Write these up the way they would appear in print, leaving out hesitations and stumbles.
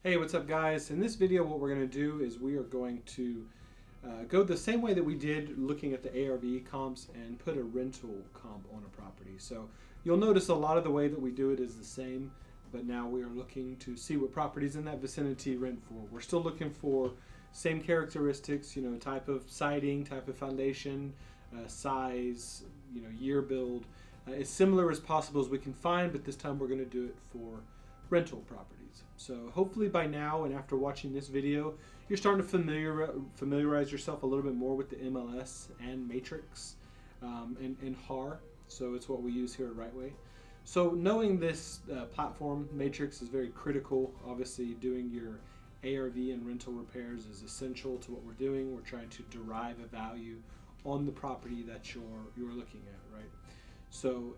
Hey, what's up guys? In this video what we're going to do is we are going to go the same way that we did looking at the ARV comps and put a rental comp on a property. So you'll notice a lot of the way that we do it is the same, but now we are looking to see what properties in that vicinity rent for. We're still looking for same characteristics, type of siding, type of foundation, size, year build, as similar as possible as we can find, but this time we're going to do it for rental properties. So hopefully by now and after watching this video, you're starting to familiarize yourself a little bit more with the MLS and Matrix and HAR. So it's what we use here at Rightway. So knowing this platform, Matrix, is very critical. Obviously doing your ARV and rental repairs is essential to what we're doing. We're trying to derive a value on the property that you're looking at, right? So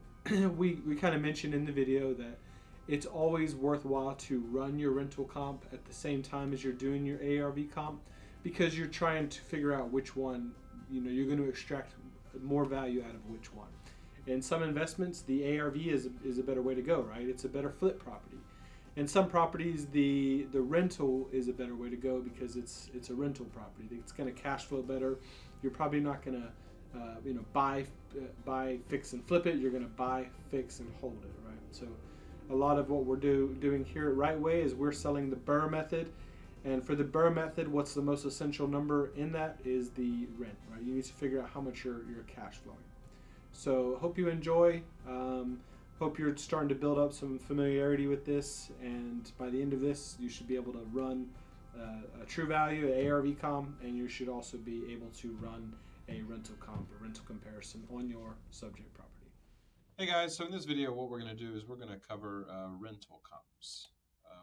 we kind of mentioned in the video that it's always worthwhile to run your rental comp at the same time as you're doing your ARV comp, because you're trying to figure out which one you're going to extract more value out of which one. In some investments, the ARV is a better way to go, right? It's a better flip property. In some properties, the rental is a better way to go because it's a rental property. It's going to cash flow better. You're probably not going to buy, fix, and flip it. You're going to buy, fix, and hold it, right? So a lot of what we're doing here at Rightway is we're selling the BRRRR method. And for the BRRRR method, what's the most essential number in that is the rent, right? You need to figure out how much you're cash flowing. So hope you enjoy. Hope you're starting to build up some familiarity with this, and by the end of this, you should be able to run a true value, an ARV comp, and you should also be able to run a rental comp, a rental comparison on your subject property. Hey guys, so in this video what we're going to do is we're going to cover rental comps.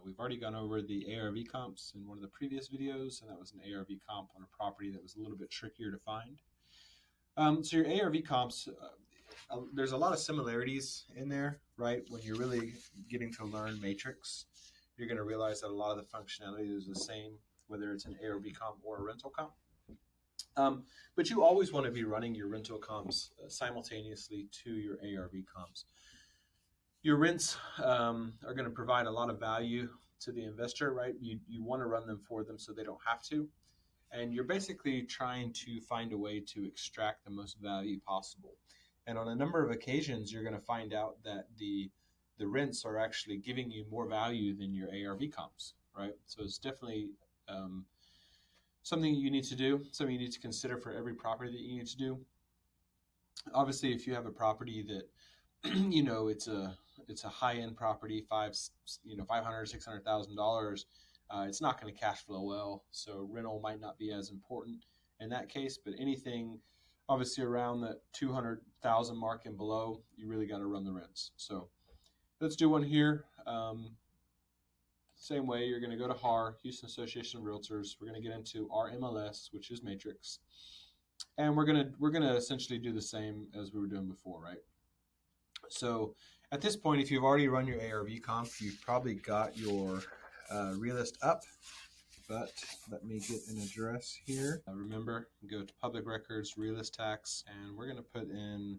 We've already gone over the ARV comps in one of the previous videos, and that was an ARV comp on a property that was a little bit trickier to find. So your ARV comps, there's a lot of similarities in there, right? When you're really getting to learn Matrix, you're going to realize that a lot of the functionality is the same, whether it's an ARV comp or a rental comp. But you always want to be running your rental comps simultaneously to your ARV comps. Your rents are going to provide a lot of value to the investor, right? You want to run them for them so they don't have to. And you're basically trying to find a way to extract the most value possible. And on a number of occasions, you're going to find out that the rents are actually giving you more value than your ARV comps, right? So it's definitely something you need to do, something you need to consider for every property that you need to do. Obviously, if you have a property that, it's a high-end property, $500,000, $600,000, it's not going to cash flow well. So rental might not be as important in that case, but anything obviously around that 200,000 mark and below, you really got to run the rents. So let's do one here. Same way, you're going to go to HAR, Houston Association of Realtors. We're going to get into our MLS, which is Matrix, and we're going to essentially do the same as we were doing before, right? So at this point, if you've already run your ARV comp, you've probably got your realist up. But let me get an address here. Remember, go to Public Records, Realist Tax, and we're going to put in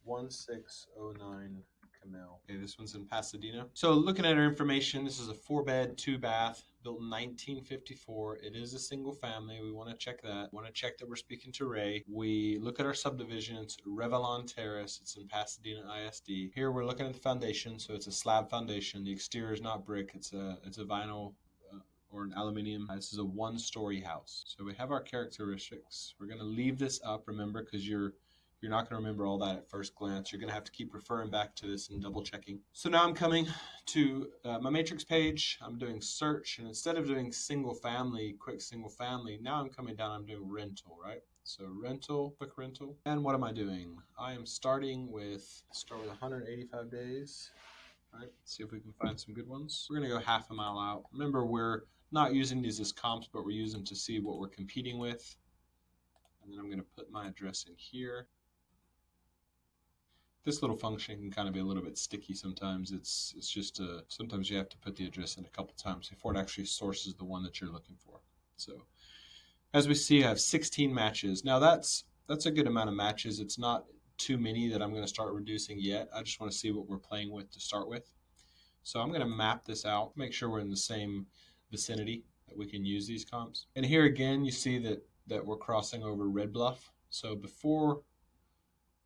1609 Camille. Okay, this one's in Pasadena. So looking at our information, this is a 4-bed, 2-bath, built in 1954. It is a single family. We want to check that. We want to check that we're speaking to Ray. We look at our subdivision. It's Revelon Terrace. It's in Pasadena ISD. Here we're looking at the foundation. So it's a slab foundation. The exterior is not brick. It's a vinyl or an aluminum. This is a 1-story house. So we have our characteristics. We're going to leave this up, remember, because you're not going to remember all that at first glance. You're going to have to keep referring back to this and double checking. So now I'm coming to my Matrix page. I'm doing search, and instead of doing single family, quick single family, now I'm coming down, I'm doing rental, right? So rental, quick rental. And what am I doing? I am starting with 185 days. All right, see if we can find some good ones. We're going to go half a mile out. Remember, we're not using these as comps, but we're using them to see what we're competing with. And then I'm going to put my address in here. This little function can kind of be a little bit sticky sometimes. It's just sometimes you have to put the address in a couple times before it actually sources the one that you're looking for. So as we see, I have 16 matches. Now that's a good amount of matches. It's not too many that I'm going to start reducing yet. I just want to see what we're playing with to start with. So I'm going to map this out, make sure we're in the same vicinity that we can use these comps. And here again, you see that we're crossing over Red Bluff. So before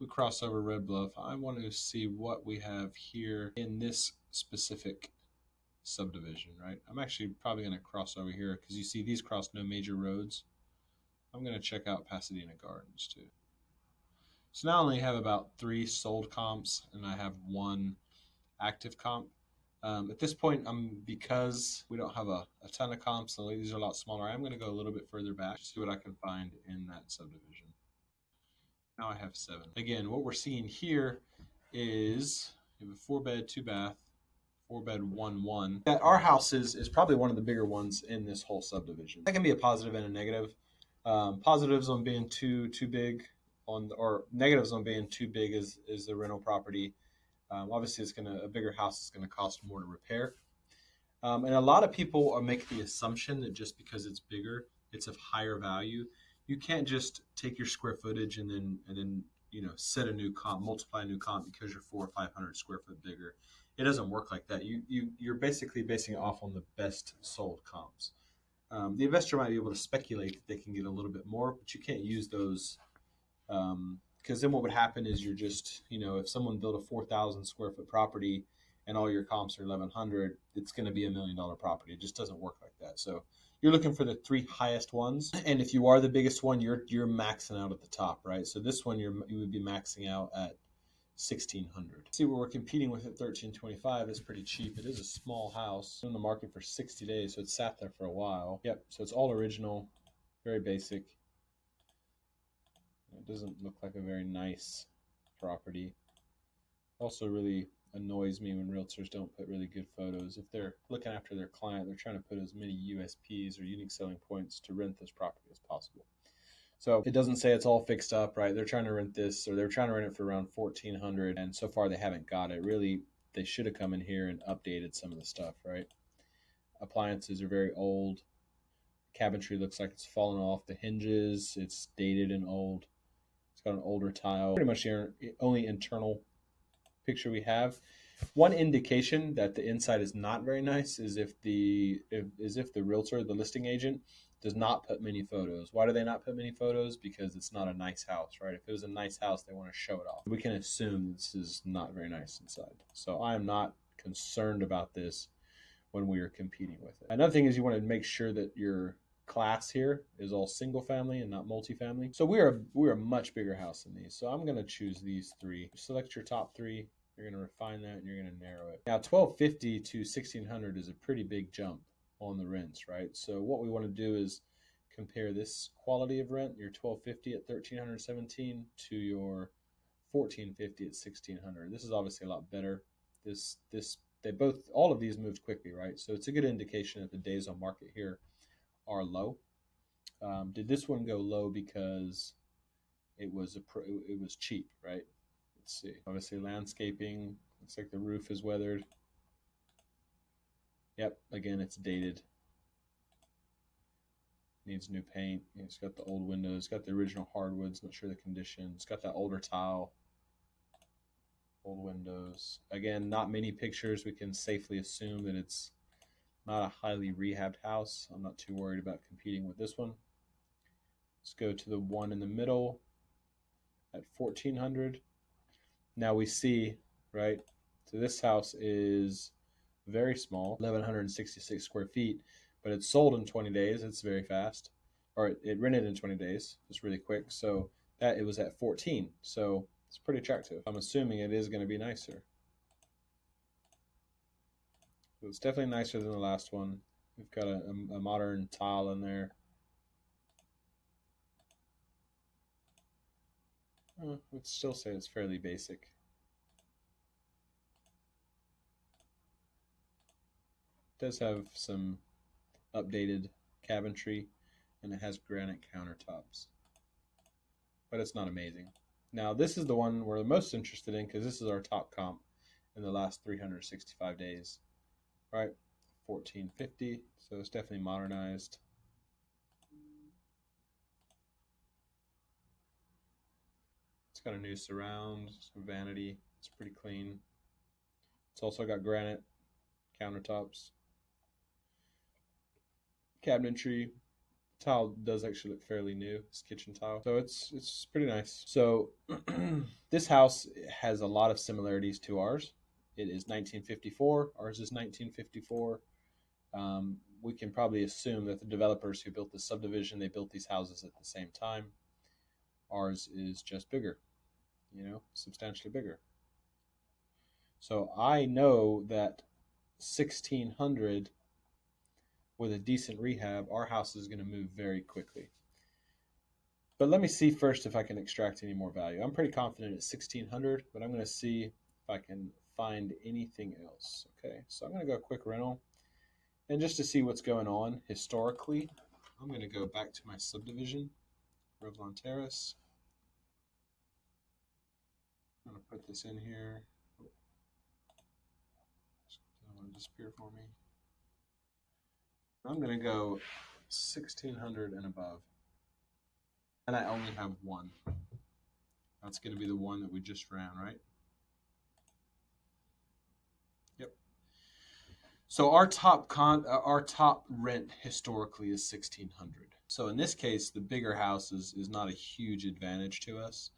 we cross over Red Bluff, I want to see what we have here in this specific subdivision, right? I'm actually probably going to cross over here because you see these cross no major roads. I'm going to check out Pasadena Gardens too. So now I only have about 3 sold comps and I have 1 active comp. At this point, because we don't have a ton of comps, and these are a lot smaller, I'm going to go a little bit further back to see what I can find in that subdivision. Now I have 7. Again, what we're seeing here is we have a 4-bed, 2-bath, 4-bed, 1-1. That our house is probably one of the bigger ones in this whole subdivision. That can be a positive and a negative. Positives on being too big, or negatives on being too big is the rental property. Obviously, a bigger house is going to cost more to repair. And a lot of people make the assumption that just because it's bigger, it's of higher value. You can't just take your square footage and then set a new comp, multiply a new comp because you're 400 or 500 square foot bigger. It doesn't work like that. You're basically basing it off on the best sold comps. The investor might be able to speculate that they can get a little bit more, but you can't use those. Because then what would happen is you're just, if someone built a 4,000 square foot property and all your comps are 1,100, it's going to be $1 million property. It just doesn't work like that. So you're looking for the 3 highest ones. And if you are the biggest one, you're maxing out at the top, right? So this one, you would be maxing out at 1,600. See what we're competing with at 1,325. It's pretty cheap. It is a small house. It's in the market for 60 days, so it's sat there for a while. Yep, so it's all original, very basic. It doesn't look like a very nice property. Also really annoys me when realtors don't put really good photos. If they're looking after their client, they're trying to put as many USPs or unique selling points to rent this property as possible. So it doesn't say it's all fixed up, right? They're trying to rent this, or they're trying to rent it for around 1,400, and so far they haven't got it. Really, they should have come in here and updated some of the stuff, right? Appliances are very old. Cabinetry looks like it's fallen off the hinges. It's dated and old. It's got an older tile. Pretty much the only internal picture we have. One indication that the inside is not very nice is if the realtor, the listing agent, does not put many photos. Why do they not put many photos? Because it's not a nice house, right? If it was a nice house, they want to show it off. We can assume this is not very nice inside. So I am not concerned about this when we are competing with it. Another thing is you want to make sure that your class here is all single family and not multifamily. So we're a much bigger house than these. So I'm going to choose these 3. Select your top 3. You're going to refine that and you're going to narrow it. Now 1,250 to 1,600 is a pretty big jump on the rents, right? So what we want to do is compare this quality of rent, your 1,250 at 1,317, to your 1,450 at 1,600. This is obviously a lot better. All of these moved quickly, right? So it's a good indication that the days on market here are low. Did this one go low because it was cheap, right? Let's see. Obviously, landscaping. Looks like the roof is weathered. Yep. Again, it's dated. Needs new paint. It's got the old windows. It's got the original hardwoods. Not sure the condition. It's got that older tile. Old windows. Again, not many pictures. We can safely assume that it's not a highly rehabbed house. I'm not too worried about competing with this one. Let's go to the one in the middle at 1,400. Now we see, right? So this house is very small, 1,166 square feet, but it's sold in 20 days. It's very fast. Or it rented in 20 days. It's really quick. So that it was at 14. So it's pretty attractive. I'm assuming it is going to be nicer. So it's definitely nicer than the last one. We've got a modern tile in there. I'd still say it's fairly basic. It does have some updated cabinetry, and it has granite countertops, but it's not amazing. Now this is the one we're most interested in because this is our top comp in the last 365 days, right? 1,450, so it's definitely modernized. It's got a new surround, some vanity. It's pretty clean. It's also got granite countertops, cabinetry. Tile does actually look fairly new. It's kitchen tile, so it's pretty nice. So this house has a lot of similarities to ours. It is 1954. Ours is 1954. We can probably assume that the developers who built this subdivision, they built these houses at the same time. Ours is just bigger, substantially bigger. So I know that 1600 with a decent rehab, our house is going to move very quickly. But let me see first if I can extract any more value. I'm pretty confident at 1600, but I'm going to see if I can find anything else. Okay, so I'm going to go quick rental. And just to see what's going on historically, I'm going to go back to my subdivision, Revlon Terrace. I'm going to put this in here. Oh, doesn't want to disappear for me. I'm going to go 1600 and above. And I only have one. That's going to be the one that we just ran, right? Yep. So our top rent historically is 1600. So in this case, the bigger house is not a huge advantage to us.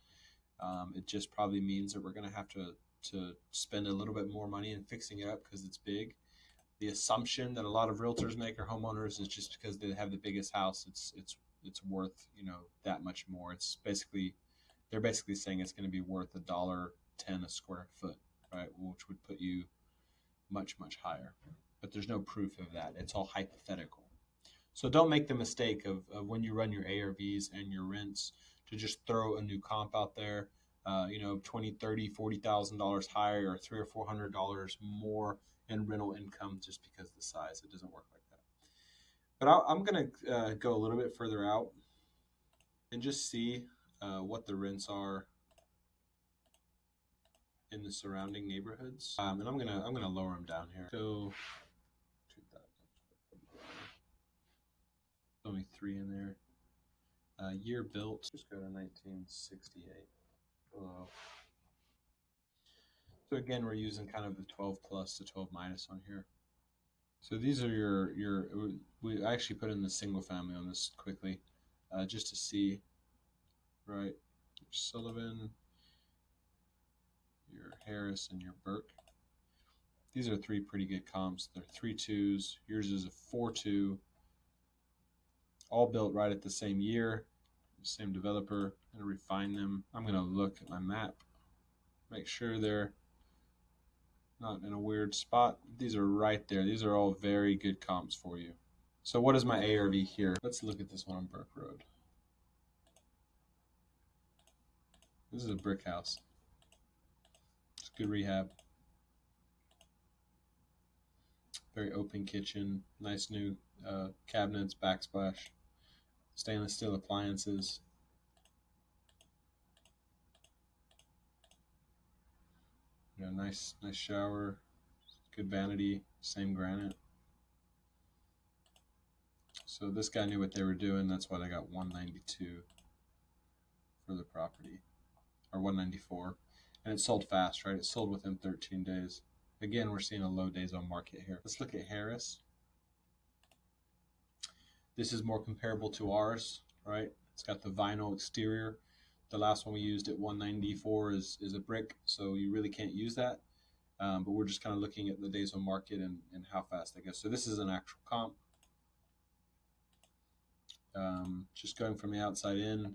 It just probably means that we're going to have to spend a little bit more money in fixing it up because it's big. The assumption that a lot of realtors make or homeowners is just because they have the biggest house, it's worth that much more. They're basically saying it's going to be worth $1.10 a square foot, right? Which would put you much higher. But there's no proof of that. It's all hypothetical. So don't make the mistake of when you run your ARVs and your rents to just throw a new comp out there, $20, $30, $40,000 higher or $300 or $400 more in rental income just because of the size. It doesn't work like that. But I'm going to go a little bit further out and just see what the rents are in the surrounding neighborhoods. And I'm gonna lower them down here. So 2,000. Only 3 in there. Year built. Just go to 1968. Below. So again, we're using kind of the 12 plus to 12 minus on here. So these are your. We actually put in the single family on this quickly, just to see. Right, your Sullivan, your Harris, and your Burke. These are 3 pretty good comps. They're 3 2s. Yours is a 4-2. All built right at the same year, same developer. I'm going to refine them. I'm going to look at my map, make sure they're not in a weird spot. These are right there. These are all very good comps for you. So what is my ARV here? Let's look at this one on Burke Road. This is a brick house. It's good rehab. Very open kitchen. Nice new cabinets, backsplash. Stainless steel appliances. Nice shower. Good vanity. Same granite. So this guy knew what they were doing. That's why they got 192 for the property, or 194, and it sold fast, right? It sold within 13 days. Again, we're seeing a low days on market here. Let's look at Harris. This is more comparable to ours, right? It's got the vinyl exterior. The last one we used at 194 is a brick, so you really can't use that. But we're just kind of looking at the days on market and how fast they go. So this is an actual comp. Just going from the outside in,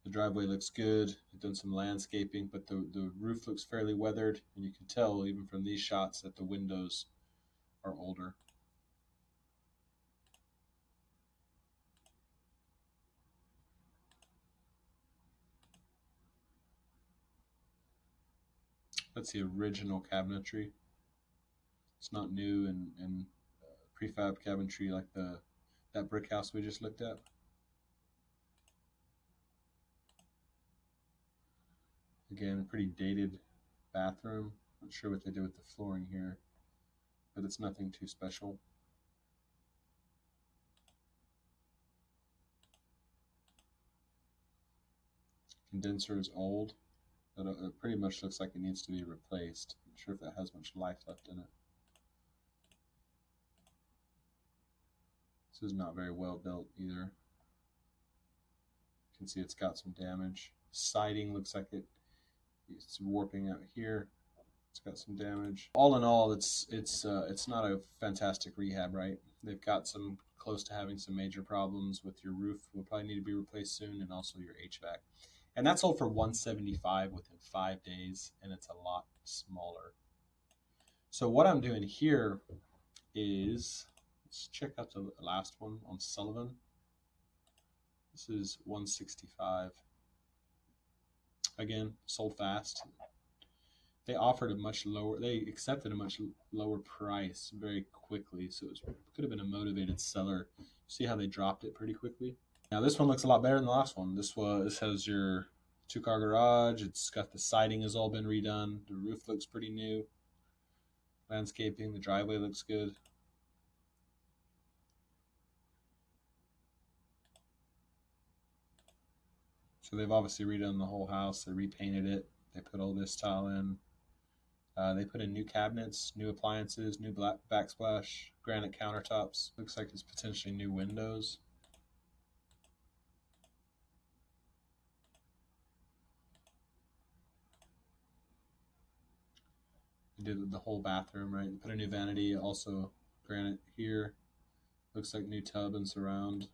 the driveway looks good. I've done some landscaping, but the roof looks fairly weathered, and you can tell even from these shots that the windows are older. That's the original cabinetry. It's not new and prefab cabinetry like that brick house we just looked at. Again, pretty dated bathroom. Not sure what they did with the flooring here, but it's nothing too special. Condenser is old. It pretty much looks like it needs to be replaced. I'm not sure if that has much life left in it. This is not very well built either. You can see it's got some damage. Siding looks like it's warping out here. It's got some damage. All in all, it's not a fantastic rehab, right? They've got some close to having some major problems with your roof. Will probably need to be replaced soon, and also your HVAC. And that's all for $175 within 5 days, and it's a lot smaller. So what I'm doing here is, let's check out the last one on Sullivan. This is $165. Again, sold fast. They offered a much lower, they accepted a much lower price very quickly. So it could have been a motivated seller. See how they dropped it pretty quickly? Now this one looks a lot better than the last one. This has your 2-car garage. It's got the siding has all been redone. The roof looks pretty new. Landscaping, the driveway looks good. So they've obviously redone the whole house. They repainted it. They put all this tile in. They put in new cabinets, new appliances, new backsplash, granite countertops. Looks like it's potentially new windows. They did the whole bathroom, right? They put a new vanity, also granite here. Looks like new tub and surround.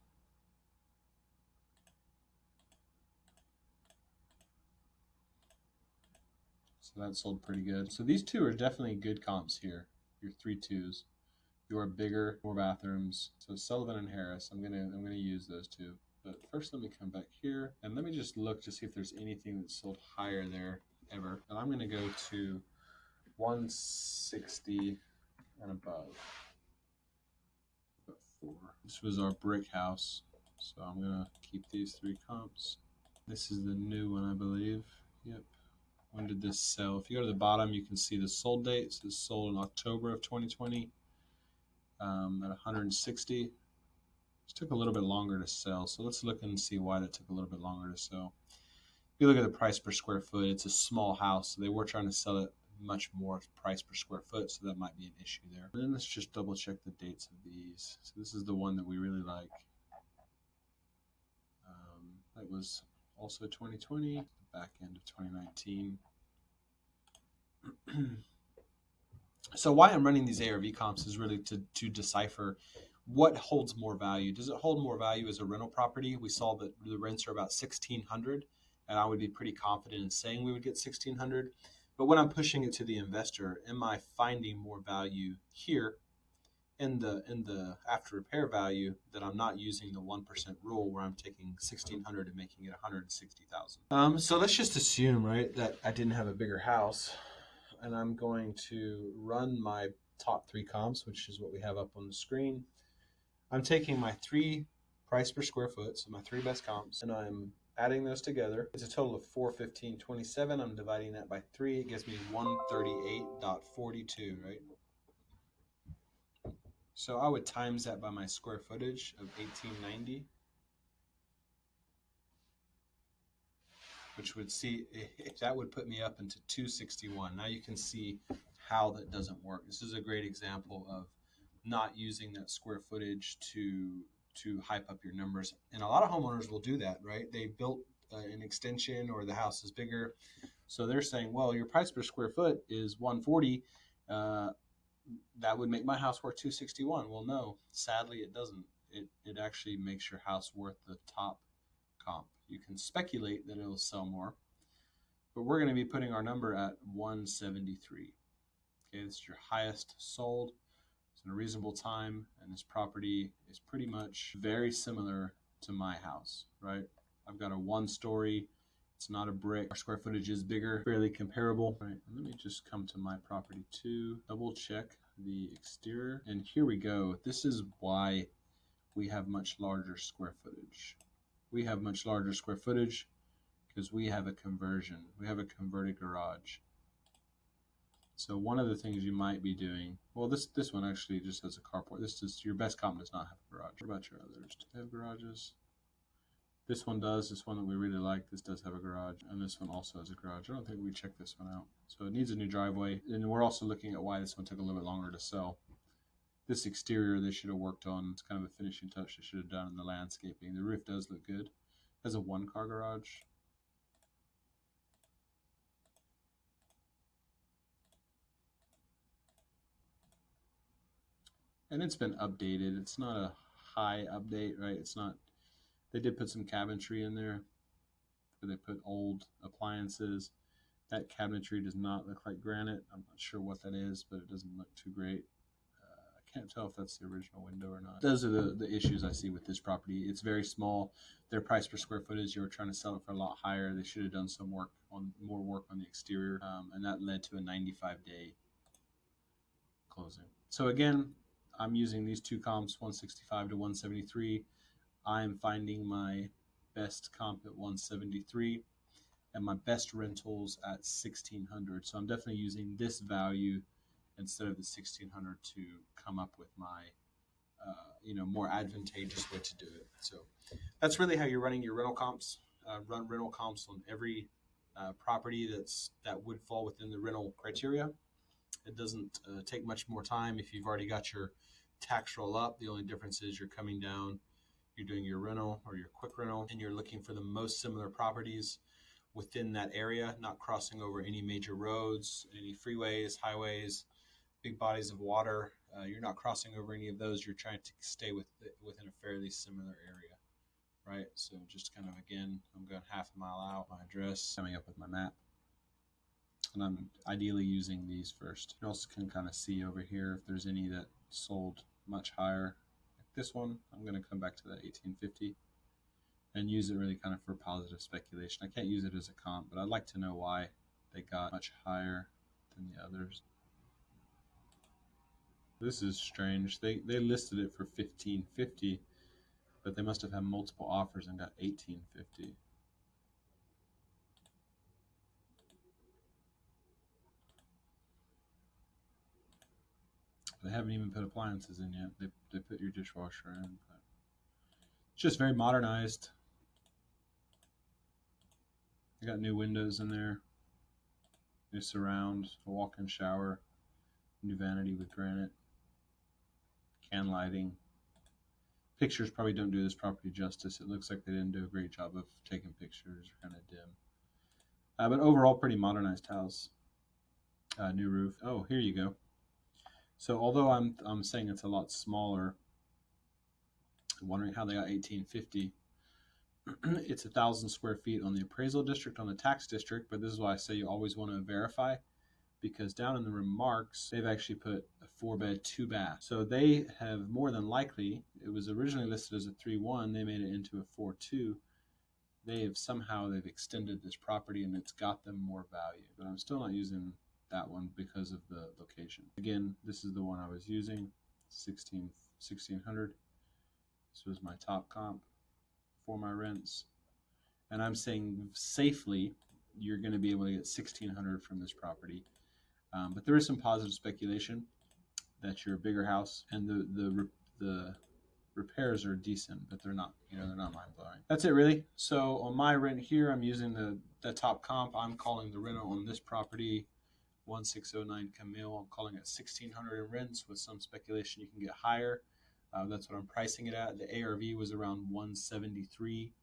So that sold pretty good. So these two are definitely good comps here. Your 3.2s. Your bigger, more bathrooms. So Sullivan and Harris, I'm gonna use those two. But first, let me come back here and let me just look to see if there's anything that's sold higher there ever. And I'm gonna go to 160 and above. This was our brick house, so I'm gonna keep these 3 comps. This is the new one, I believe. Yep. When did this sell? If you go to the bottom, you can see the sold date. So this sold in October of 2020 at 160. This took a little bit longer to sell, so let's look and see why that took a little bit longer to sell. If you look at the price per square foot, it's a small house, so they were trying to sell it much more price per square foot, so that might be an issue there. And then let's just double check the dates of these. So this is the one that we really like. That was also 2020, the back end of 2019. So why I'm running these ARV comps is really to decipher what holds more value. Does it hold more value as a rental property? We saw that the rents are about $1,600, and I would be pretty confident in saying we would get $1,600. But when I'm pushing it to the investor, am I finding more value here in the after repair value that I'm not using the 1% rule where I'm taking $1,600 and making it $160,000? So let's just assume, right, that I didn't have a bigger house, and I'm going to run my top 3 comps, which is what we have up on the screen. I'm taking my 3 price per square foot, so my 3 best comps, and I'm adding those together. It's a total of $415.27. I'm dividing that by 3. It gives me 138.42, right? So I would times that by my square footage of 1890, which would see if that would put me up into 261. Now you can see how that doesn't work. This is a great example of not using that square footage to hype up your numbers. And a lot of homeowners will do that, right? They built an extension or the house is bigger. So they're saying, well, your price per square foot is 140. That would make my house worth 261. Well, no, sadly it doesn't. It actually makes your house worth the top comp. You can speculate that it'll sell more, but we're going to be putting our number at 173. Okay, this is your highest sold. It's in a reasonable time, and this property is pretty much very similar to my house, right? I've got a 1-story. It's not a brick. Our square footage is bigger, fairly comparable. All right, let me just come to my property too, double check the exterior. And here we go. This is why we have much larger square footage. We have much larger square footage because we have a conversion. We have a converted garage. So one of the things you might be doing, well, this one actually just has a carport. This is your best comp does not have a garage. What about your others? Do they have garages? This one does. This one that we really like. This does have a garage, and this one also has a garage. I don't think we checked this one out. So it needs a new driveway, and we're also looking at why this one took a little bit longer to sell. This exterior they should have worked on. It's kind of a finishing touch they should have done in the landscaping. The roof does look good. It has a one-car garage. And it's been updated. It's not a high update, right? It's not. They did put some cabinetry in there, where they put old appliances. That cabinetry does not look like granite. I'm not sure what that is, but it doesn't look too great. I can't tell if that's the original window or not. Those are the issues I see with this property. It's very small. Their price per square footage, you were trying to sell it for a lot higher. They should have done some more work on the exterior, and that led to a 95-day closing. So again, I'm using these two comps, 165 to 173. I'm finding my best comp at 173 and my best rentals at 1600. So I'm definitely using this value instead of the 1600 to come up with my more advantageous way to do it. So that's really how you're running your rental comps. Run rental comps on every property that would fall within the rental criteria. It doesn't take much more time if you've already got your tax roll up. The only difference is you're coming down, you're doing your rental or your quick rental, and you're looking for the most similar properties within that area, not crossing over any major roads, any freeways, highways, big bodies of water. You're not crossing over any of those. You're trying to stay within a fairly similar area, right? So just kind of, again, I'm going half a mile out, my address, coming up with my map. And I'm ideally using these first. You also can kind of see over here if there's any that sold much higher. Like this one, I'm going to come back to that 1850 and use it really kind of for positive speculation. I can't use it as a comp, but I'd like to know why they got much higher than the others. This is strange. They listed it for 1550, but they must have had multiple offers and got 1850. They haven't even put appliances in yet. They put your dishwasher in. But it's just very modernized. They got new windows in there, new surround, a walk-in shower, new vanity with granite, can lighting. Pictures probably don't do this property justice. It looks like they didn't do a great job of taking pictures, kind of dim. But overall, pretty modernized house. New roof. Oh, here you go. So although I'm saying it's a lot smaller, I'm wondering how they got 1850. It's 1,000 square feet on the appraisal district, on the tax district, but this is why I say you always want to verify, because down in the remarks, they've actually put a 4-bed, 2-bath. So they have more than likely, it was originally listed as a 3-1, they made it into a 4-2. They've extended this property and it's got them more value, but I'm still not using that one because of the location. Again, this is the one I was using, 1600. This was my top comp for my rents. And I'm saying safely, you're going to be able to get 1600 from this property. But there is some positive speculation that you're a bigger house and the repairs are decent, but they're not mind-blowing. That's it really. So on my rent here, I'm using the top comp. I'm calling the rental on this property 1609 Camille. I'm calling it 1600 in rents with some speculation you can get higher. That's what I'm pricing it at. The ARV was around 173.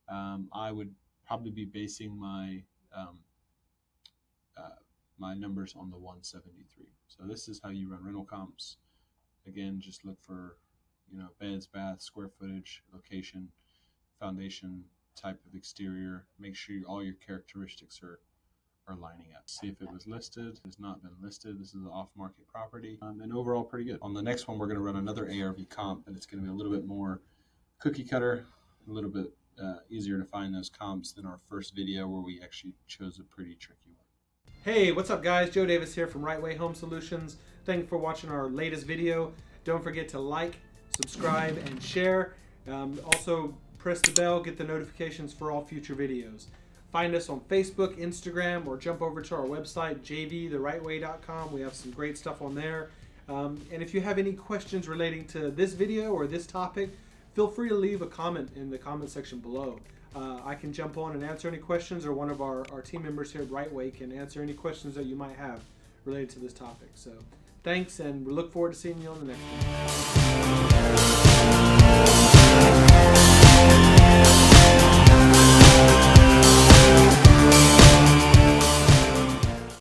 I would probably be basing my my numbers on the 173. So this is how you run rental comps. Again, just look for beds, baths, square footage, location, foundation, type of exterior. Make sure all your characteristics are lining up. See if it was listed. It has not been listed. This is an off-market property, and overall pretty good. On the next one, we're going to run another ARV comp, and it's going to be a little bit more cookie cutter, a little bit easier to find those comps than our first video where we actually chose a pretty tricky one. Hey, what's up guys? Joe Davis here from Right Way Home Solutions. Thank you for watching our latest video. Don't forget to like, subscribe, and share. Also, press the bell, get the notifications for all future videos. Find us on Facebook, Instagram, or jump over to our website, jvtherightway.com. We have some great stuff on there. And if you have any questions relating to this video or this topic, feel free to leave a comment in the comment section below. I can jump on and answer any questions, or one of our team members here at Rightway can answer any questions that you might have related to this topic. So thanks, and we look forward to seeing you on the next one.